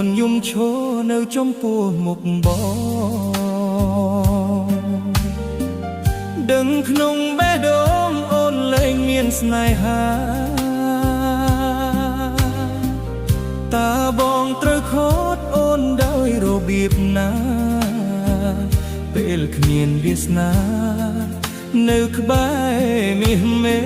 នយំឈរនៅចំពោះមុខបងដឹងក្នុងបេះដូងអូនលែងមានស្នេហាតើបងត្រូវខកអូនដោយរបៀបណាពេលគ្មានវាសនានៅក្បែរមាសមេ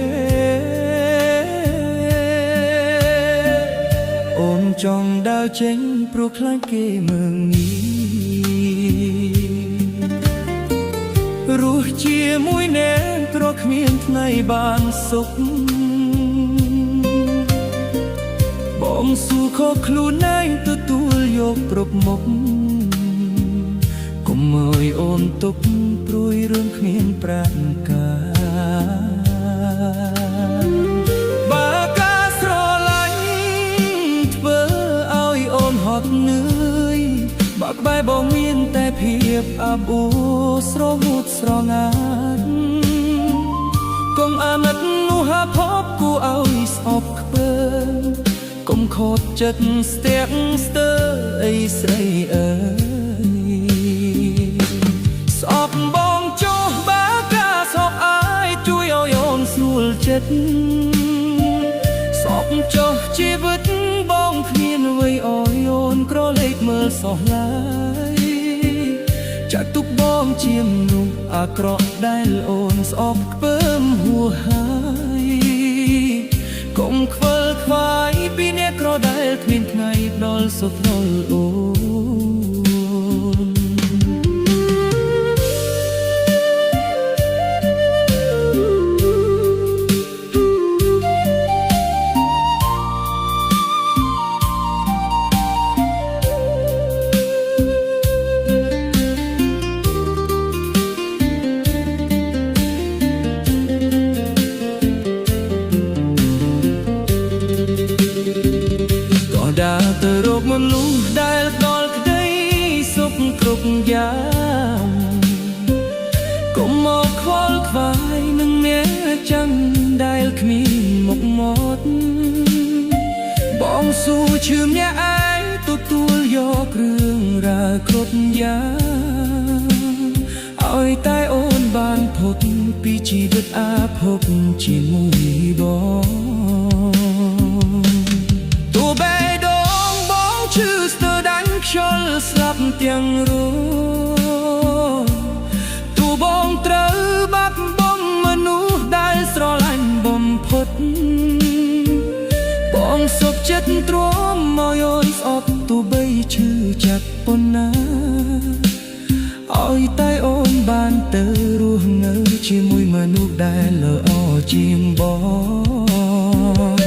អូនចង់ដើរចេញព្រោះខ្លាចគេមើងងាយរស់ជាមួយអ្នកក្រគ្មានថ្ងៃបានសុខបងស៊ូខកខ្លួនឯងទទួលយកគ្រប់មុខកុំឲ្យអូនទុកព្រួយរឿងគ្មានប្រាណការបើការស្រឡាញ់ធ្វើឲ្យអូនហត់នឿយបើក្បែរបងមានតែភាពអាប់អួរស្រងូតស្រងាត់កុំអាណិតនោះហាភពគួរឲ្យស្អប់ខ្ពើកុំខកចិត្តស្ទាក់ស្ទើរអីស្រីអើយស្អប់បងចុះបើការសោកអាយជួយឲ្យអូនស្រួលចិត្តស្អប់ចុះជីវិតបងគ្មានអ្វីឲ្យអូនក្រឡេកមើលសោះឡើយចាក់ទុកបងជាមនុស្សអាក្រក់ដែលអូនស្អប់ខ្ពើមហួសហើយកុំខ្វល់ខ្វាយពីអ្នកក្រដែលគ្មានថ្ងៃដល់សុខដល់អូនដើរទៅរកមនុស្សដែលដល់ក្តីសុខគ្រប់យ៉ាងកុំមកខ្វល់ខ្វាយនឹងអ្នកចាំដែលគ្មានមុខមាត់បងស៊ូឈឺម្នាក់ឯងទទួលយករឿងរ៉ាវគ្រប់យ៉ាងឲ្យតែអូនបានផុតពីជីវិតអាភពជាមួយបងឈឺស្ទើរដាញ់ខ្យល់ស្លាប់ទាំងរួមទូបងត្រូវបាត់បង់មនុស្សដែលស្រឡាញ់បំផុតបងសុខចិត្តទ្រាំមកអូនស្អប់ទោះបីឈឺចាប់ប៉ុណ្ណាឲ្យតែអូនបានទៅរស់នៅជាមួយមនុស្សដែលល្អជាងបង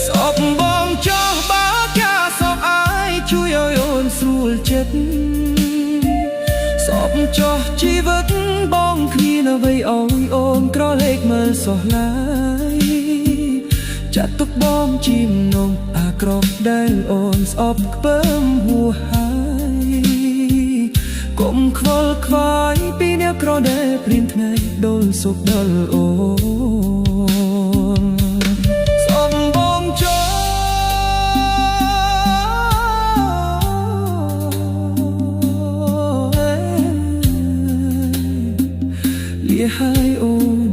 ស្អប់បងចោះបើការសោកអាយជួយឲ្យអូនស្រួលចិត្តសពចោះជីវិតបងគ្មានអ្វីឲ្យអូនក្រឡេកមើលសោះឡើយចាត់ទុកបងជាមនុស្សអាក្រក់ដែលអូនស្អប់ខ្ពើមហួសហើយកុំខ្វល់ខ្វាយពីអ្នកក្រដែលព្រានថ្ងៃដល់សុខដល់អូនให้โอน